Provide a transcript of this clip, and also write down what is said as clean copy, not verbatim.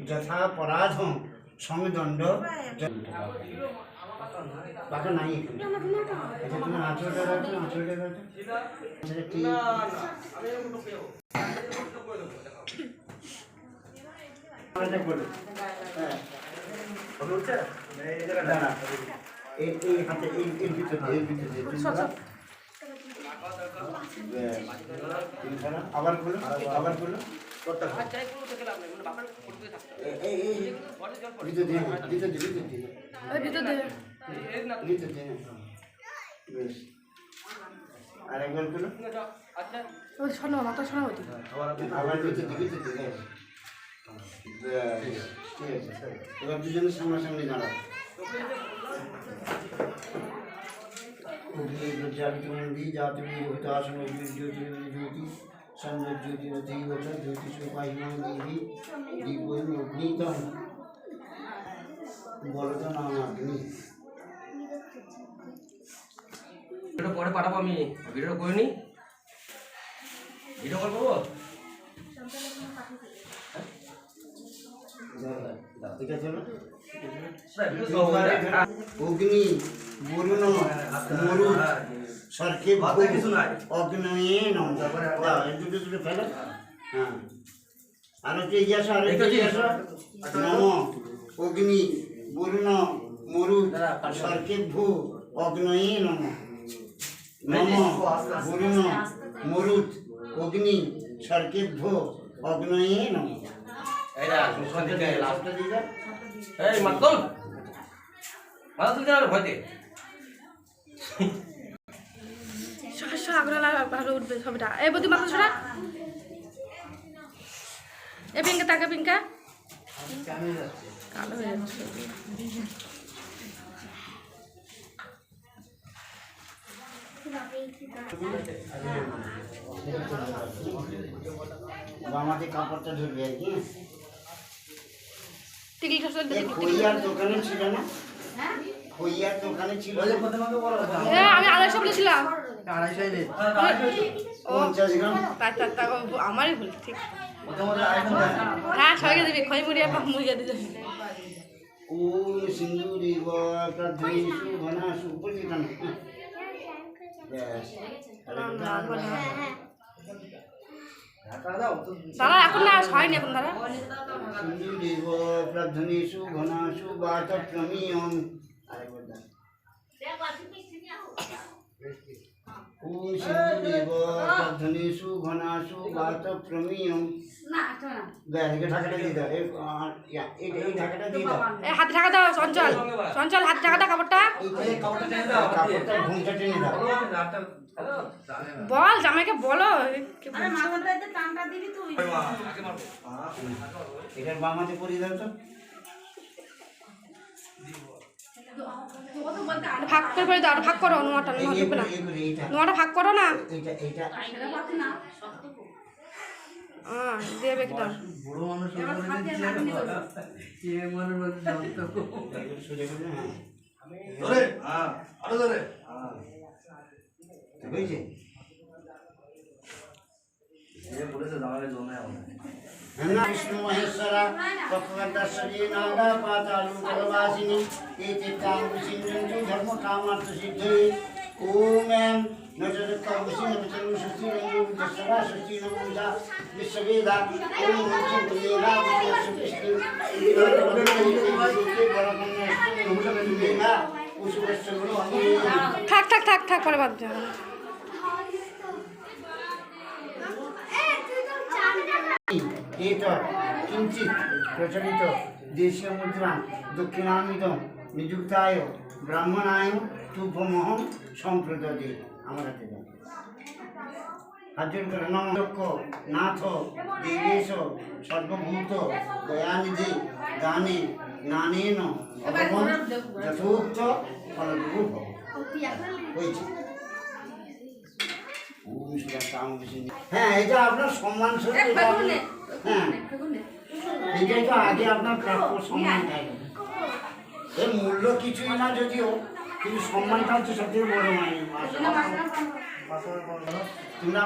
যথাপরাধম সংদণ্ড বাঁকা নাই আচ্ছা তুমি আঁচলটা রাখো আচ্ছা ঠিক এই হাতে এর ভিতরে আবার খুলো আরেকবার খুলো আবার এবার দুজনের সামনাসামনি দাঁড়াও জাতি আসন জ্যোতি সঞ্জয় জ্যোতি জ্যোতি সুপাহিমান দেবী দীপন অগ্নিতম বলো তো নাম অগ্নি পরে পাঠাবো আমি ভিডিওটা করে নি ভিডিও কল করবো অগ্নি বরুণ মরুদ সরকে অগ্নয়ে নম দুটো দুটো ফেলো হ্যাঁ আর হচ্ছে নম অগ্নি বরুণ মরুদ সরকে ভূ অগ্নয়ে নম নম বরুণ মরুদ অগ্নি সরকে ভূ অগ্নয়ে নম এই মাতল ভয়তে ভালো উঠবে ছবিটা এই বদি মাথা ছড়া এ পিঙ্কা তাকে পিঙ্কা কালো হয়ে যাচ্ছে বামাতে কাপড়টা ধরবে আর কি টিকলি ঠসল খইয়ার দোকানে ছিল না খইয়ার দোকানে ছিল হ্যাঁ আমি 250 বলেছিলাম 250 নে 50 গ্রাম তার আমারই ভুল ঠিক হ্যাঁ ছয়কে দিবি খই মুড়িয়া পাক মুড়িয়া দিলে ও সিন্দুরি প্রার্থনেষু ঘনাসু উপর যেটা না দাদা এখন না হয়নি এখন দাদা সিন্দুরি প্রার্থনেষু ঘনাসু বাচক্রমিয়ম আরেকবার দাও ও সিন্দুরি প্রার্থনেষু ঘনাসু বাচক্রমিয়ম দেখে ঢাকাটা দিয়ে দাও এই ঢাকাটা দিয়ে দাও হাত ঢাকা দাও চঞ্চল চঞ্চল হাত ঢাকা দাও কাপড়টা কাপড়টা ঘুমটা টেনে দাও বল জামাইকে বলো এটার বামাতে পরিয়ে দাও তো ভাগ করে দাও ভাগ করো নোয়াটা নোয়াটা ভাগ করো না দেবে কি দাও বড় মানুষ হয়েছে विष्णु महेश्वरा पक्वदर्शनी नागा पातालु जलवासिनी एते कामसिंजु धर्म कामार्थ सिद्धये ओम एम नजरकामसिं नचरु सुस्ति रंगु दशरा सुस्ति नमुजा विश्ववेदा ओम नमः देवा विश्वसृष्टि থাক থাক থাক থাক পরে বাদ দাও किंचित प्रचलित देशीय मुद्रा दक्षिणान्वित निजुक्ताय ब्राह्मणाय तुभ्यमहं सम्प्रददे আমার হাতে দাও হাজর করে নমঃ নাথ দেবেশ সর্বভূত দয়ানিধি দানে নানেন অভবন যথোক্ত ফলরূপ ভব হয়েছে। হ্যাঁ এটা আপনার সম্মান স্বরূপ হ্যাঁ এটাই তো আগে আপনার প্রাপ্য সম্মান থাকে এর মূল্য কিছুই না যদিও কিন্তু সম্মানটা হচ্ছে সব থেকে বড় মানে তোমরা